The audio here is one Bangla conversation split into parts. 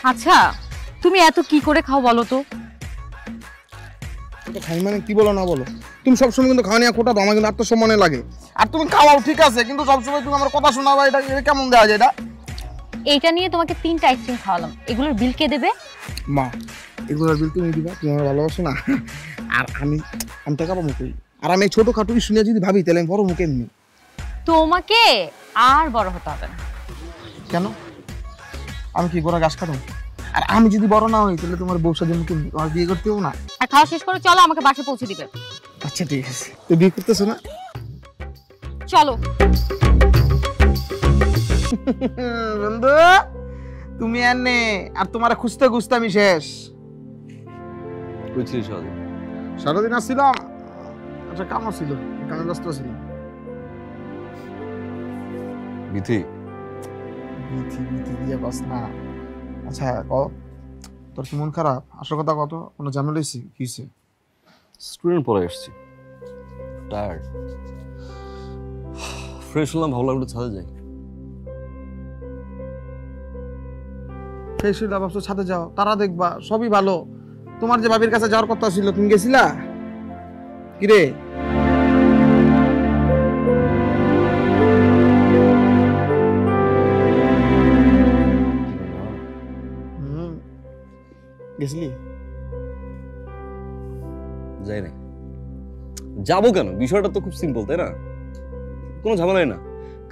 আচ্ছা তুমি এত কি করে খাও বলো তো? খাই মানে কি বলো না বলো, তুমি সবসময় কিন্তু খাওয়া নিয়ে খোটা দাও, আমার কিন্তু আত্মসম্মানে লাগে। আর তুমি খাওয়াও ঠিক আছে, কিন্তু সবসময় তুমি আমার কথা শোনাবা, এটা কেমন দেওয়া যায়? এটা এইটা নিয়ে তোমাকে 3টা আইসক্রিম খাওয়ালাম, এগুলোর বিল কে দেবে? মা, এগুলোর বিল তুমি দিবা, তুমি আমার ভালোবাসো না। আর আমি টাকা পাবো কই? আর আমি ছোটখাটো শুনে যদি ভাবি তাহলে আমি বড় মুখে এমনি। তোমাকে আর বড় হতে হবে না। কেন? আমি কি গোড়া ঘাস কাটুম? আর আমি যদি বড় না হই তাহলে তোমার বউ সাজে মুখে তোমার বিয়ে করতে হবে না? আর খাওয়া শেষ করে চলো, আমাকে বাসে পৌঁছে দিবে। আচ্ছা ঠিক আছে, তুই বিয়ে করতেছো না? চলো। বন্ধু তুমি এনে, আর তোমার খুঁজতে খুঁজতে আমি শেষ। বুঝছিস সারাদিন? সারাদিন আসছিলাম, আচ্ছা কাম ছিল, কামে ব্যস্ত ছিলাম। বিথি বিথি বিথি দিয়ে বাস না। আচ্ছা তোর কি মন খারাপ? আসল কথা কত, কোনো ঝামেলা হয়েছে? কি হয়েছে? স্টুডেন্ট পড়ে এসেছি, টায়ার্ড, ফ্রেশ হলাম, ভালো লাগলো, ছাদে যাই। ফ্রেশ হইলা ভাবছো ছাদে যাও, তারা দেখবা সবই ভালো। তোমার যে ভাবির কাছে যাওয়ার কথা ছিল, তুমি গেছিলা? কিরে গেছিলি? যাই নাই। যাবো কেন? বিষয়টা তো খুব সিম্পল, তাই না? কোনো ঝামেলাই না,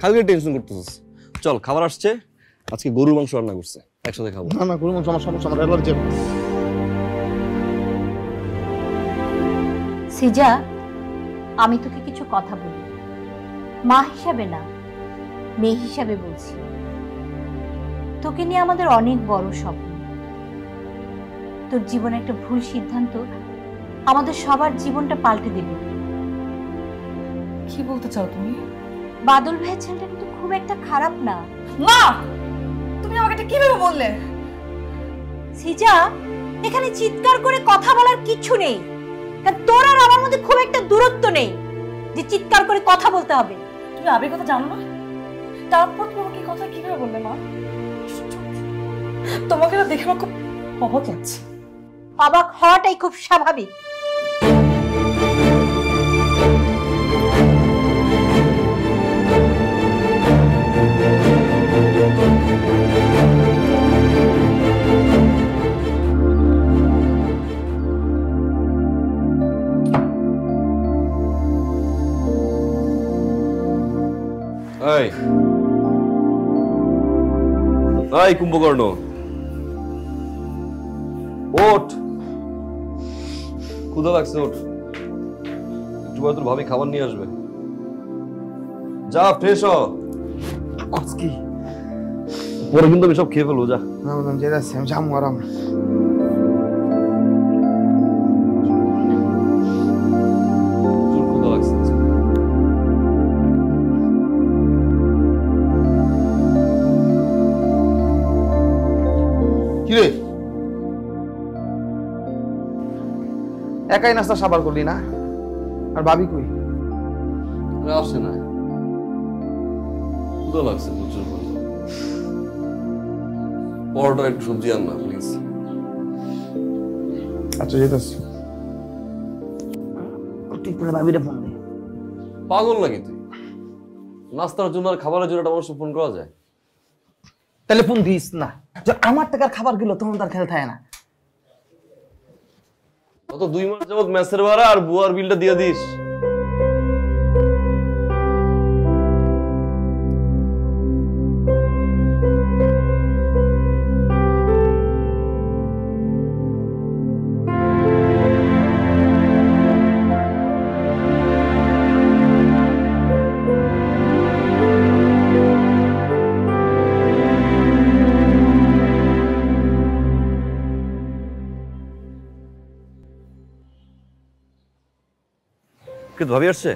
খালি টেনশন করতেছিস। চল, খাবার আসছে, আজকে গরুর মাংস রান্না করছে, একসাথে খাবো। না না, কোনো সমস্যা, আমার অ্যালার্জি। সিজা, আমি তোকে কিছু কথা বলি, মা হিসাবে না, মেয়ে হিসাবে বলছি। তোকে নিয়ে আমাদের অনেক বড় স্বপ্ন। তোর জীবনে একটা ভুল সিদ্ধান্ত আমাদের সবার জীবনটা পাল্টে দিবে। কি বলতে চাও তুমি? বাদল ভাইয়ের ছেলেটা কিন্তু খুব একটা খারাপ না। মা, তুমি আমাকে এটা কিভাবে বললে? সিজা, এখানে চিৎকার করে কথা বলার কিছু নেই, কারণ তোর আর আমার মধ্যে খুব একটা দূরত্ব নেই যে চিৎকার করে কথা বলতে হবে। তুমি আবেগ কথা জানো না, তারপর তুমি আমাকে কথা কিভাবে বললে? মা, তোমাকে না দেখে আমার খুব অবাক লাগছে। অবাক হওয়াটাই খুব স্বাভাবিক। এই এই কুম্ভকর্ণ, ওঠ, ক্ষুধা লাগছে, ওঠ, একটু পরে তোর ভাবি খাবার নিয়ে আসবে, যা ফ্রেশ হ। কি পরে কিন্তু আমি সব খেয়ে ফেলবো, যা। না বললাম যে যাচ্ছি, আমি যাবো আরাম। ক্ষুধা লাগছে। কিরে একাই নাস্তা সাবার করলি না? আর ভাবি কই? আসছে না, ক্ষুধা লাগছে প্রচুর। পরোটা একটু সবজি আন না প্লিজ। আচ্ছা যেতেছি। ঠিক করে ভাবিরে ফোন দে। পাগল নাকি তুই? নাস্তার জন্য আর খাবারের জন্য একটা মানুষ ফোন করা যায়? তাহলে ফোন দিস না, যে আমার টাকার খাবার গেল তখন তার খেয়াল থাকে না। গত 2 মাস যাবত মেসের ভাড়া আর বুয়ার বিলটা দিয়ে দিস। ভাবি আসছে?